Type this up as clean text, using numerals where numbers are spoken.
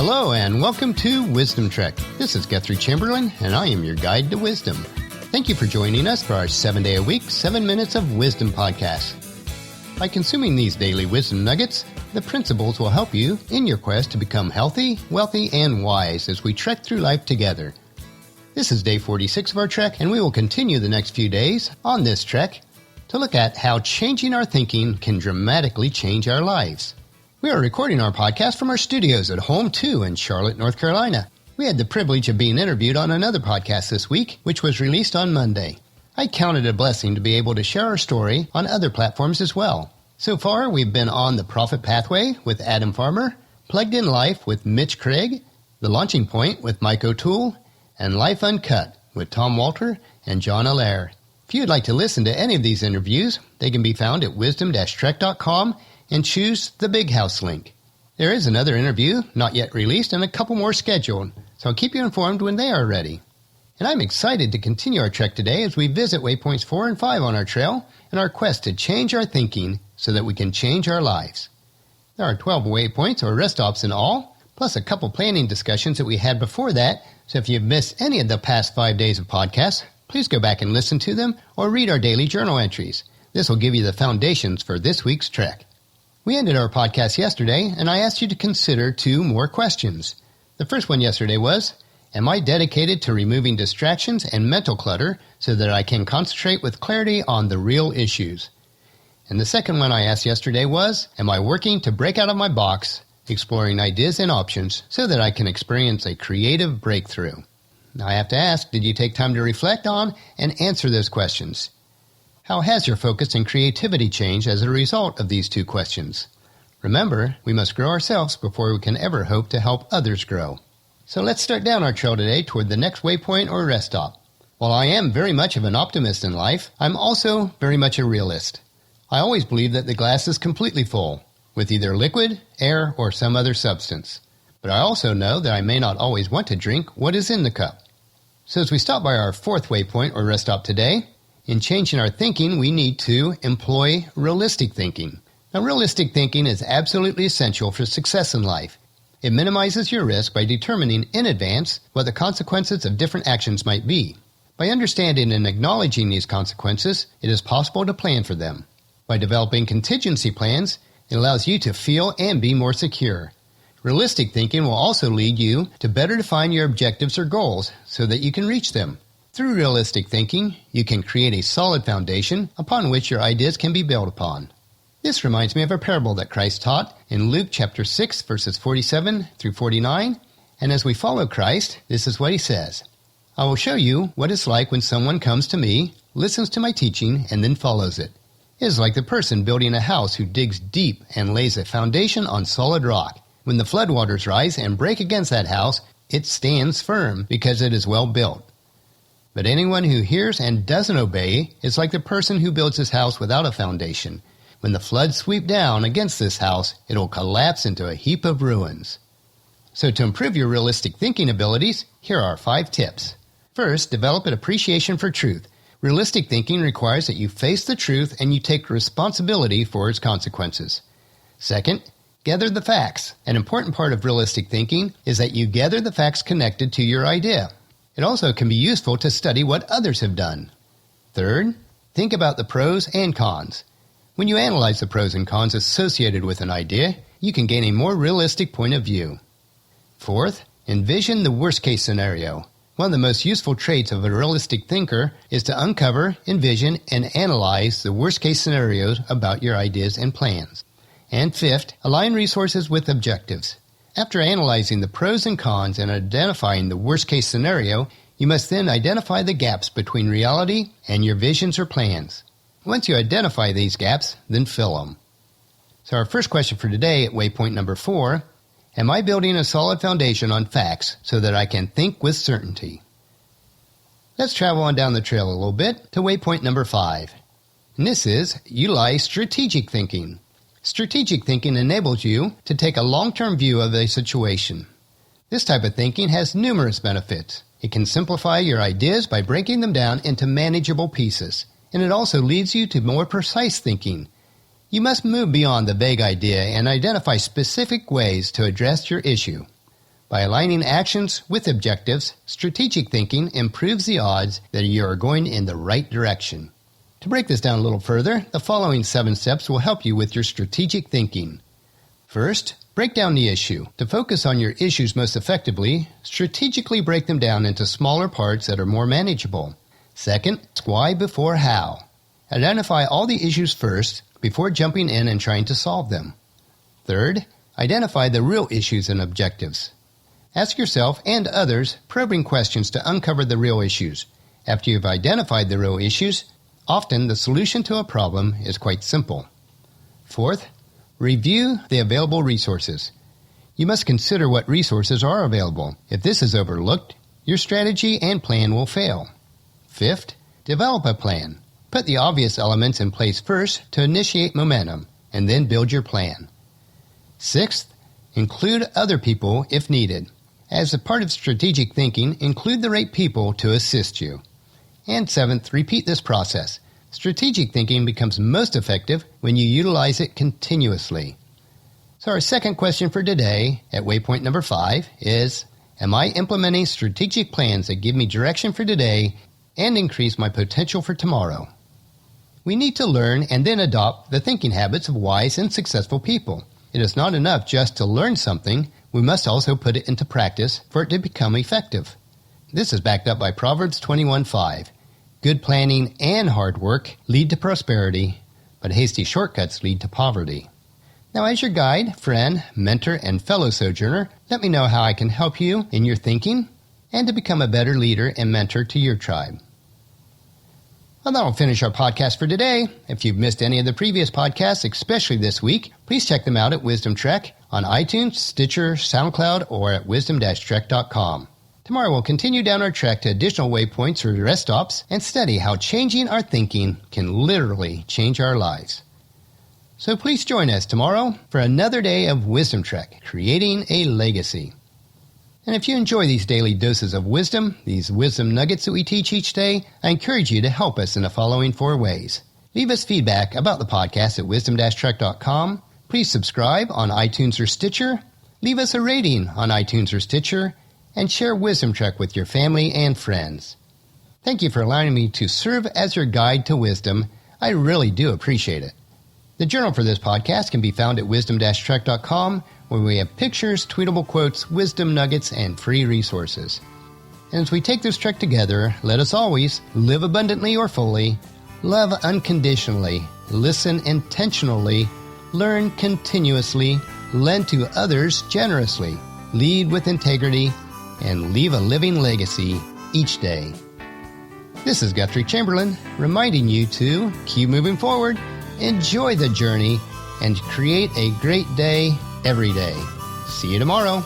Hello and welcome to Wisdom Trek. This is Guthrie Chamberlain and I am your guide to wisdom. Thank you for joining us for our 7-day-a-week, 7 Minutes of Wisdom podcast. By consuming these daily wisdom nuggets, the principles will help you in your quest to become healthy, wealthy, and wise as we trek through life together. This is day 46 of our trek, and we will continue the next few days on this trek to look at how changing our thinking can dramatically change our lives. We are recording our podcast from our studios at Home 2 in Charlotte, North Carolina. We had the privilege of being interviewed on another podcast this week, which was released on Monday. I count it a blessing to be able to share our story on other platforms as well. So far, we've been on The Profit Pathway with Adam Farmer, Plugged in Life with Mitch Craig, The Launching Point with Mike O'Toole, and Life Uncut with Tom Walter and John Allaire. If you'd like to listen to any of these interviews, they can be found at wisdom-trek.com and choose the Big House link. There is another interview not yet released and a couple more scheduled, so I'll keep you informed when they are ready. And I'm excited to continue our trek today as we visit waypoints 4 and 5 on our trail in our quest to change our thinking so that we can change our lives. There are 12 waypoints or rest stops in all, plus a couple planning discussions that we had before that, so if you've missed any of the past 5 days of podcasts, please go back and listen to them or read our daily journal entries. This will give you the foundations for this week's trek. We ended our podcast yesterday, and I asked you to consider 2 more questions. The first one yesterday was, am I dedicated to removing distractions and mental clutter so that I can concentrate with clarity on the real issues? And the second one I asked yesterday was, am I working to break out of my box, exploring ideas and options so that I can experience a creative breakthrough? Now I have to ask, did you take time to reflect on and answer those questions? How has your focus and creativity changed as a result of these 2 questions? Remember, we must grow ourselves before we can ever hope to help others grow. So let's start down our trail today toward the next waypoint or rest stop. While I am very much of an optimist in life, I'm also very much a realist. I always believe that the glass is completely full, with either liquid, air, or some other substance. But I also know that I may not always want to drink what is in the cup. So as we stop by our 4th waypoint or rest stop today, in changing our thinking, we need to employ realistic thinking. Now, realistic thinking is absolutely essential for success in life. It minimizes your risk by determining in advance what the consequences of different actions might be. By understanding and acknowledging these consequences, it is possible to plan for them. By developing contingency plans, it allows you to feel and be more secure. Realistic thinking will also lead you to better define your objectives or goals so that you can reach them. Through realistic thinking, you can create a solid foundation upon which your ideas can be built upon. This reminds me of a parable that Christ taught in Luke chapter 6, verses 47 through 49. And as we follow Christ, this is what he says. I will show you what it's like when someone comes to me, listens to my teaching, and then follows it. It is like the person building a house who digs deep and lays a foundation on solid rock. When the floodwaters rise and break against that house, it stands firm because it is well built. But anyone who hears and doesn't obey is like the person who builds his house without a foundation. When the floods sweep down against this house, it will collapse into a heap of ruins. So to improve your realistic thinking abilities, here are 5 tips. First, develop an appreciation for truth. Realistic thinking requires that you face the truth and you take responsibility for its consequences. Second, gather the facts. An important part of realistic thinking is that you gather the facts connected to your idea. It also can be useful to study what others have done. Third, think about the pros and cons. When you analyze the pros and cons associated with an idea, you can gain a more realistic point of view. Fourth, envision the worst-case scenario. One of the most useful traits of a realistic thinker is to uncover, envision, and analyze the worst-case scenarios about your ideas and plans. And fifth, align resources with objectives. After analyzing the pros and cons and identifying the worst-case scenario, you must then identify the gaps between reality and your visions or plans. Once you identify these gaps, then fill them. So our first question for today at waypoint number 4, am I building a solid foundation on facts so that I can think with certainty? Let's travel on down the trail a little bit to waypoint number 5. And this is, utilize strategic thinking. Strategic thinking enables you to take a long-term view of a situation. This type of thinking has numerous benefits. It can simplify your ideas by breaking them down into manageable pieces, and it also leads you to more precise thinking. You must move beyond the vague idea and identify specific ways to address your issue. By aligning actions with objectives, strategic thinking improves the odds that you are going in the right direction. To break this down a little further, the following 7 steps will help you with your strategic thinking. First, break down the issue. To focus on your issues most effectively, strategically break them down into smaller parts that are more manageable. Second, why before how. Identify all the issues first before jumping in and trying to solve them. Third, identify the real issues and objectives. Ask yourself and others probing questions to uncover the real issues. After you've identified the real issues, often the solution to a problem is quite simple. Fourth, review the available resources. You must consider what resources are available. If this is overlooked, your strategy and plan will fail. Fifth, develop a plan. Put the obvious elements in place first to initiate momentum, and then build your plan. Sixth, include other people if needed. As a part of strategic thinking, include the right people to assist you. And seventh, repeat this process. Strategic thinking becomes most effective when you utilize it continuously. So our second question for today, at waypoint number 5, is, am I implementing strategic plans that give me direction for today and increase my potential for tomorrow? We need to learn and then adopt the thinking habits of wise and successful people. It is not enough just to learn something, we must also put it into practice for it to become effective. This is backed up by Proverbs 21:5. Good planning and hard work lead to prosperity, but hasty shortcuts lead to poverty. Now, as your guide, friend, mentor, and fellow sojourner, let me know how I can help you in your thinking and to become a better leader and mentor to your tribe. Well, that'll finish our podcast for today. If you've missed any of the previous podcasts, especially this week, please check them out at Wisdom Trek on iTunes, Stitcher, SoundCloud, or at wisdom-trek.com. Tomorrow we'll continue down our trek to additional waypoints or rest stops and study how changing our thinking can literally change our lives. So please join us tomorrow for another day of Wisdom Trek, creating a legacy. And if you enjoy these daily doses of wisdom, these wisdom nuggets that we teach each day, I encourage you to help us in the following 4 ways. Leave us feedback about the podcast at wisdom-trek.com. Please subscribe on iTunes or Stitcher. Leave us a rating on iTunes or Stitcher. And share Wisdom Trek with your family and friends. Thank you for allowing me to serve as your guide to wisdom. I really do appreciate it. The journal for this podcast can be found at wisdom-trek.com, where we have pictures, tweetable quotes, wisdom nuggets, and free resources. And as we take this trek together, let us always live abundantly or fully, love unconditionally, listen intentionally, learn continuously, lend to others generously, lead with integrity, and leave a living legacy each day. This is Guthrie Chamberlain, reminding you to keep moving forward, enjoy the journey, and create a great day every day. See you tomorrow.